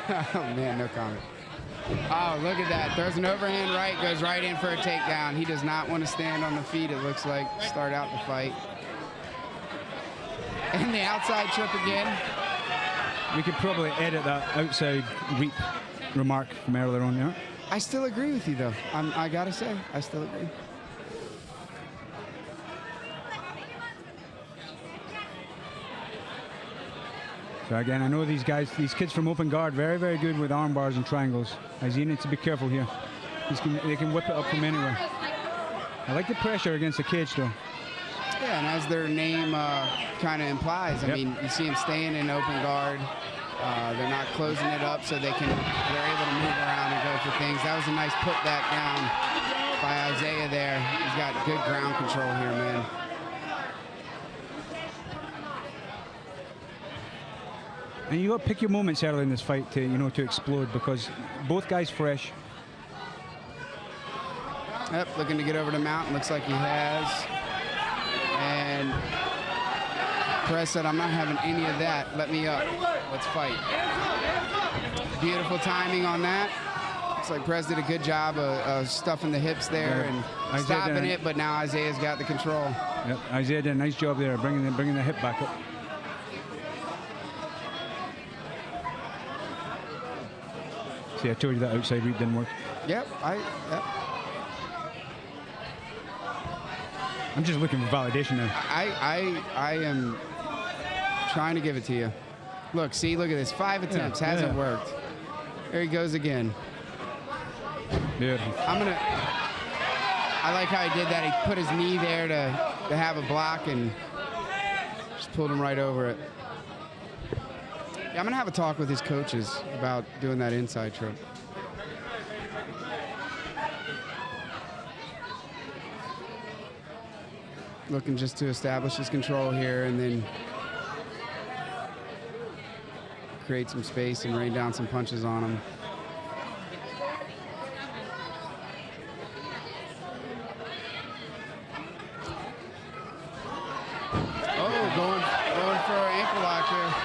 Oh, man, no comment. Oh, look at that. Throws an overhand right, goes right in for a takedown. He does not want to stand on the feet, it looks like, start out the fight. And the outside trip again. We could probably edit that outside reap remark from earlier on, yeah? I still agree with you, though. I got to say, I still agree. So again, I know these guys, these kids from open guard, very, very good with arm bars and triangles. Isiah needs to be careful here. They can whip it up from anywhere. I like the pressure against the cage, though. Yeah, and as their name kind of implies, I mean, you see them staying in open guard. They're not closing it up, so they're able to move around and go for things. That was a nice put back down by Isiah there. He's got good ground control here, man. And you got to pick your moments early in this fight to, you know, to explode, because both guys fresh. Yep, looking to get over to Mountain. Looks like he has. And Perez said, I'm not having any of that. Let me up. Let's fight. Beautiful timing on that. Looks like Perez did a good job of stuffing the hips there and stopping it, but now Isiah's got the control. Yep, Isiah did a nice job there, bringing the hip back up. See, I told you that outside reap didn't work. Yep, yep. I'm just looking for validation now. I am trying to give it to you. Look, see, look at this. 5 attempts, hasn't worked. There he goes again. Beautiful. I like how he did that. He put his knee there to have a block and just pulled him right over it. Yeah, I'm going to have a talk with his coaches about doing that inside trip. Looking just to establish his control here and then create some space and rain down some punches on him. Oh, going for an ankle lock here.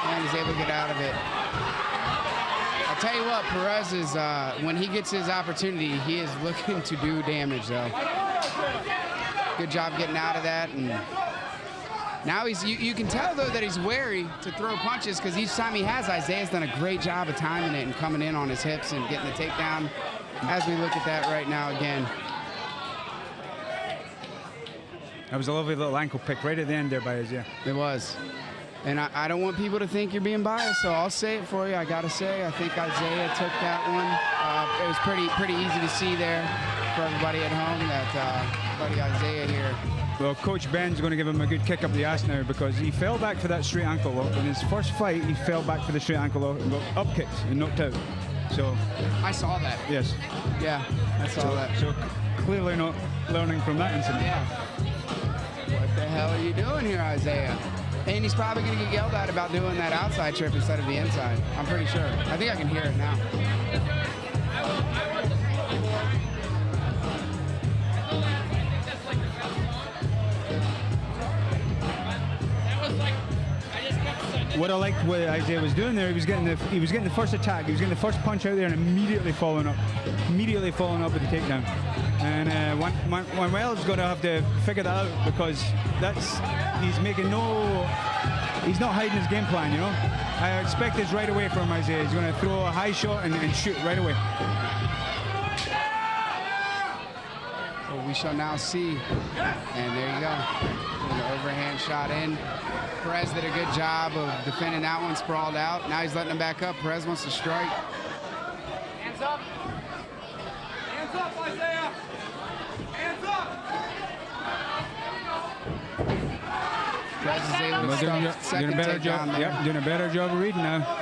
And he's able to get out of it. I'll tell you what, Perez is, when he gets his opportunity, he is looking to do damage, though. Good job getting out of that. And now you can tell, though, that he's wary to throw punches, because each time he has, Isiah's done a great job of timing it and coming in on his hips and getting the takedown, as we look at that right now again. That was a lovely little ankle pick right at the end there by Isiah. It was. And I don't want people to think you're being biased, so I'll say it for you. I got to say, I think Isiah took that one. It was pretty easy to see there for everybody at home that buddy Isiah here. Well, Coach Ben's going to give him a good kick up the ass now, because he fell back for that straight ankle lock. In his first fight, he fell back for the straight ankle lock and got up kicked and knocked out. So I saw that. Yes. Yeah, I saw that. So clearly not learning from that incident. Yeah. What the hell are you doing here, Isiah? And he's probably going to get yelled at about doing that outside trip instead of the inside. I'm pretty sure. I think I can hear it now. What I liked what Isiah was doing there, he was getting the first attack, he was getting the first punch out there and immediately following up with the takedown. And Manuel's going to have to figure that out, because he's not hiding his game plan, you know. I expect this right away from Isiah. He's going to throw a high shot and shoot right away. Well, we shall now see. And there you go. An overhand shot in. Perez did a good job of defending that one, sprawled out. Now he's letting him back up. Perez wants to strike. Hands up. Hands up, Isiah. Hands up. Perez is able to start second takedown there. Yep, doing a better job of reading now. Hands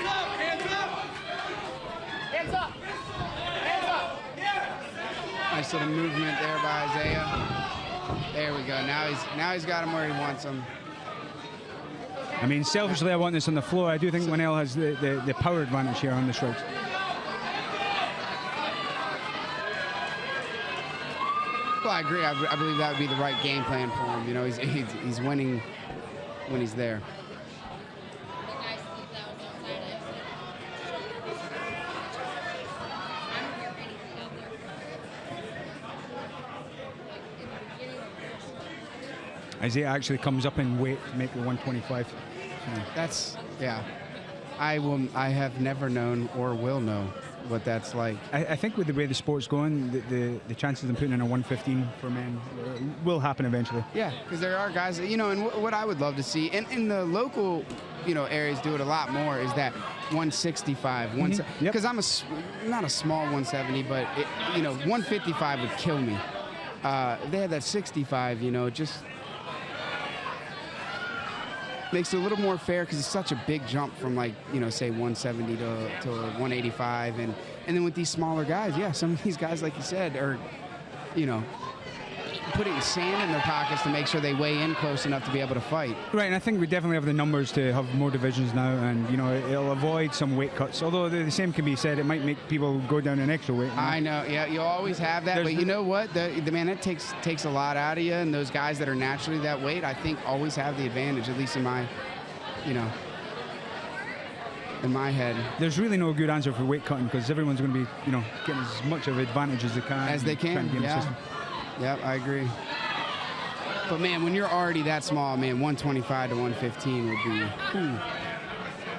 up. Hands up. Hands up. Hands up. Nice little movement there by Isiah. There we go. Now he's got him where he wants him. I mean, selfishly, I want this on the floor. I do think Manuel has the power advantage here on the strikes. Well, I agree. I believe that would be the right game plan for him. You know, he's winning when he's there. Isiah actually comes up in weight to make the 125. So. That's, yeah. I have never known or will know what that's like. I think with the way the sport's going, the chances of putting in a 115 for men will happen eventually. Yeah, because there are guys, you know, and what I would love to see, and in the local, you know, areas do it a lot more, is that 165, because I'm not a small 170, but you know, 155 would kill me. They had that 65, you know, just makes it a little more fair because it's such a big jump from, like, you know, say 170 to 185, and then with these smaller guys, yeah, some of these guys, like you said, are, you know, putting sand in their pockets to make sure they weigh in close enough to be able to fight. Right, and I think we definitely have the numbers to have more divisions now, and you know, it'll avoid some weight cuts. Although the same can be said, it might make people go down an extra weight. I know, yeah, you'll always have that, but you know what? The man, that takes a lot out of you, and those guys that are naturally that weight, I think, always have the advantage, at least in my, you know, in my head. There's really no good answer for weight cutting because everyone's going to be, you know, getting as much of an advantage as they can. As they can, yeah. Yep, I agree. But man, when you're already that small, man, 125 to 115 would be,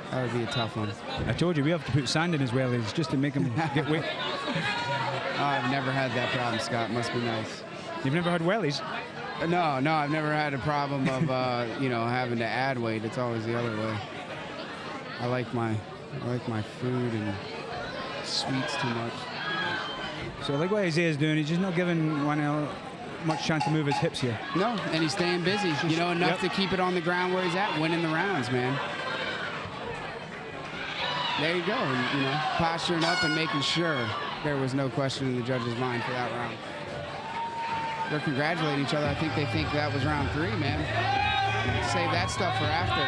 that would be a tough one. I told you, we have to put sand in his wellies just to make him get weight. I've never had that problem, Scott. Must be nice. You've never had wellies? No, I've never had a problem of, you know, having to add weight. It's always the other way. I like my food and sweets too much. So I like what Isiah's doing. He's just not giving Manuel much chance to move his hips here. No, and he's staying busy. You know, enough to keep it on the ground where he's at, winning the rounds, man. There you go. And, you know, posturing up and making sure there was no question in the judge's mind for that round. They're congratulating each other. I think they think that was round 3, man. Save that stuff for after.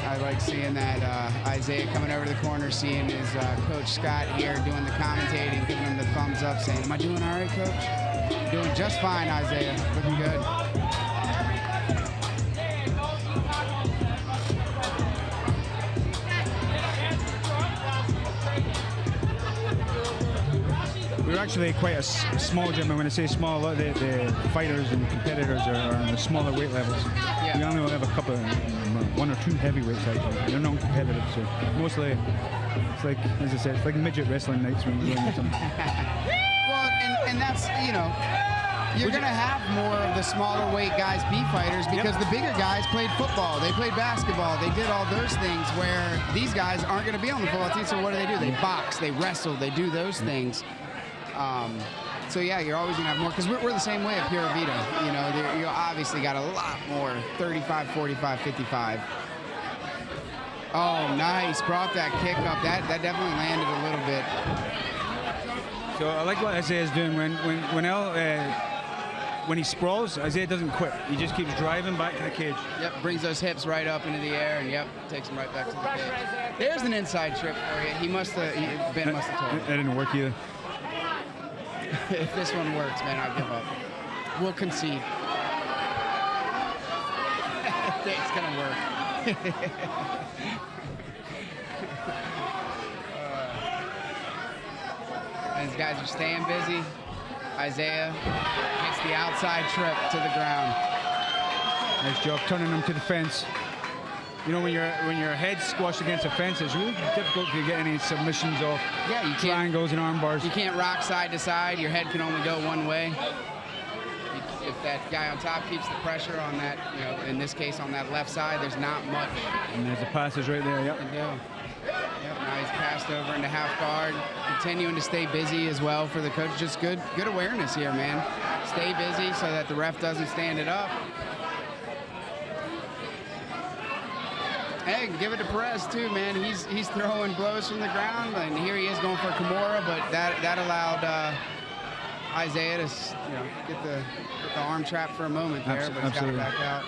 I like seeing that Isiah coming over to the corner, seeing his coach Scott here doing the commentating, giving him the thumbs up, saying, "Am I doing all right, coach?" You're doing just fine, Isiah. Looking good. We're actually quite a small gym, and when I say small, a lot of the fighters and competitors are on the smaller weight levels. Yeah. We only have a couple, 1 or 2 heavyweights actually. They're non-competitive, so mostly it's like, as I said, it's like midget wrestling nights when we're going something. Well, and that's, you know, you're going to have more of the smaller weight guys be fighters because the bigger guys played football, they played basketball, they did all those things where these guys aren't going to be on the football team, so what do? They box, they wrestle, they do those things. So yeah, you're always gonna have more because we're the same way at Pura Vida. You know, you obviously got a lot more 35, 45, 55. Oh, nice! Brought that kick up. That definitely landed a little bit. So I like what Isiah is doing when he sprawls. Isiah doesn't quit. He just keeps driving back to the cage. Yep, brings those hips right up into the air, and takes them right back to the cage. There's an inside trip for you. Ben must have told him. That didn't work either. If this one works, man, I'll give up. We'll concede. It's gonna work. These guys are staying busy. Isiah hits the outside trip to the ground. Nice job turning them to the fence. You know, when your head's squashed against a fence, it's really difficult to get any submissions off triangles and arm bars. You can't rock side to side. Your head can only go one way. If that guy on top keeps the pressure on that, you know, in this case on that left side, there's not much. And there's the passes right there, Yep, now he's passed over into half guard. Continuing to stay busy as well for the coach. Just good awareness here, man. Stay busy so that the ref doesn't stand it up. Hey, give it to Perez too, man. He's throwing blows from the ground, and here he is going for Kimura, but that allowed Isiah to, you know, get the arm trap for a moment there, but he's got it back out.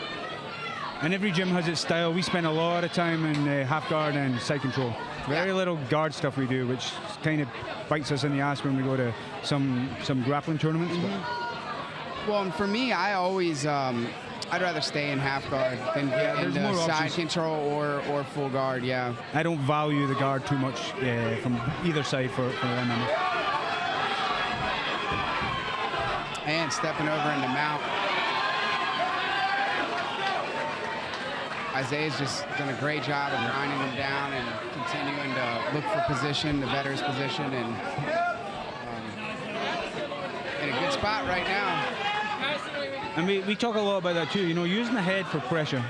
And every gym has its style. We spend a lot of time in half guard and side control. Very little guard stuff we do, which kind of bites us in the ass when we go to some grappling tournaments. Well, and for me, I always I'd rather stay in half guard than get into side control or full guard. Yeah. I don't value the guard too much from either side for one member. and stepping over into mount. Isiah's just done a great job of grinding him down and continuing to look for position, to better his position, and in a good spot right now. And we talk a lot about that too, you know, using the head for pressure.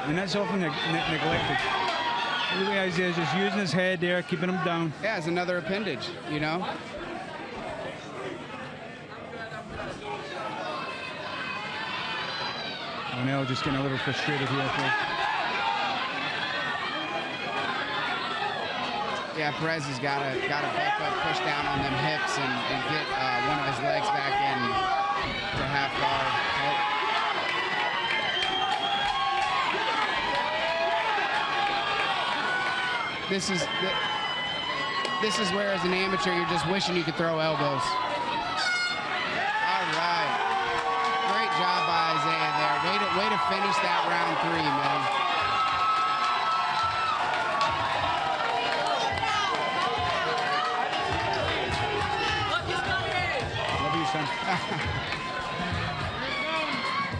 And that's often neglected. Look at Isiah's just using his head there, keeping him down. Yeah, it's another appendage, you know. Manuel just getting a little frustrated here, I think. Yeah, Perez has got to back up, push down on them hips, and get one of his legs back in to half guard. This is where, as an amateur, you're just wishing you could throw elbows. All right, great job by Isiah there. Way to finish that round 3, man.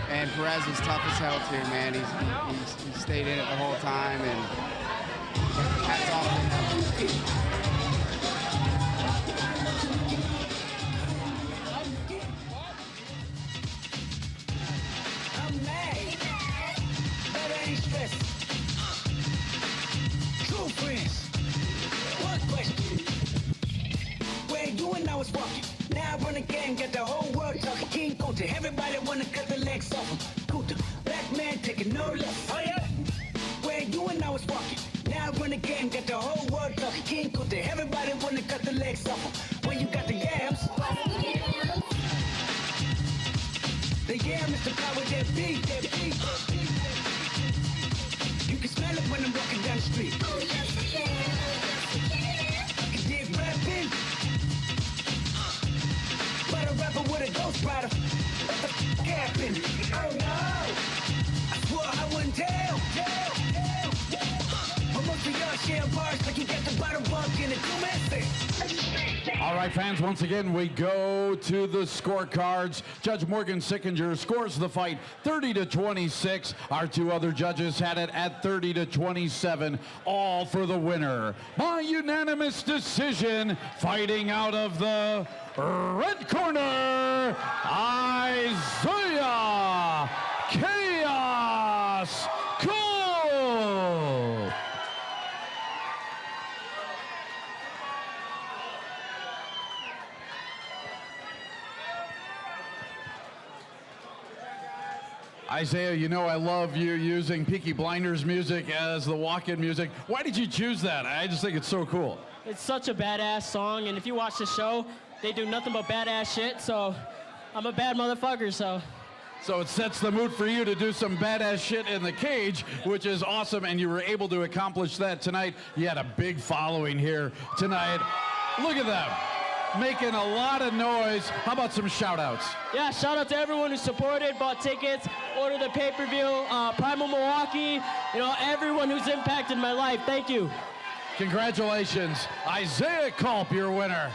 And Perez was tough as hell too, man. He stayed in it the whole time, and hats off to him. I'm mad, but I ain't stressed. True friends. One question. Where you and I was walking. Now I run a game, got the whole world talking. King Culp, everybody wanna cut the legs off him. Culp, black man taking no less. Oh yeah. Where you and I was walking. Now I run a game, got the whole world talking. King Culp, everybody wanna cut the legs off him. When you got the yams. The yam is the power that beat, that beat. You can smell it when I'm walking down the street. Oh yes, yeah. You dig rapping. But a rapper with a ghost rider. What the f happened? Oh no! I swore I wouldn't tell. But most of y'all share bars like you got the bottom bunk in a 2-man set. All right, fans, once again, we go to the scorecards. Judge Morgan Sickinger scores the fight 30-26. Our 2 other judges had it at 30-27, all for the winner. By unanimous decision, fighting out of the red corner, Isiah Chaos Culp. Isiah, you know I love you using Peaky Blinders music as the walk-in music. Why did you choose that? I just think it's so cool. It's such a badass song, and if you watch the show, they do nothing but badass shit, so I'm a bad motherfucker, so. So it sets the mood for you to do some badass shit in the cage, which is awesome, and you were able to accomplish that tonight. You had a big following here tonight. Look at them, making a lot of noise. How about some shout-outs? Yeah, shout out to everyone who supported, bought tickets, ordered the pay-per-view, Primal Milwaukee, you know, everyone who's impacted my life. Thank you. Congratulations, Isiah Culp, your winner.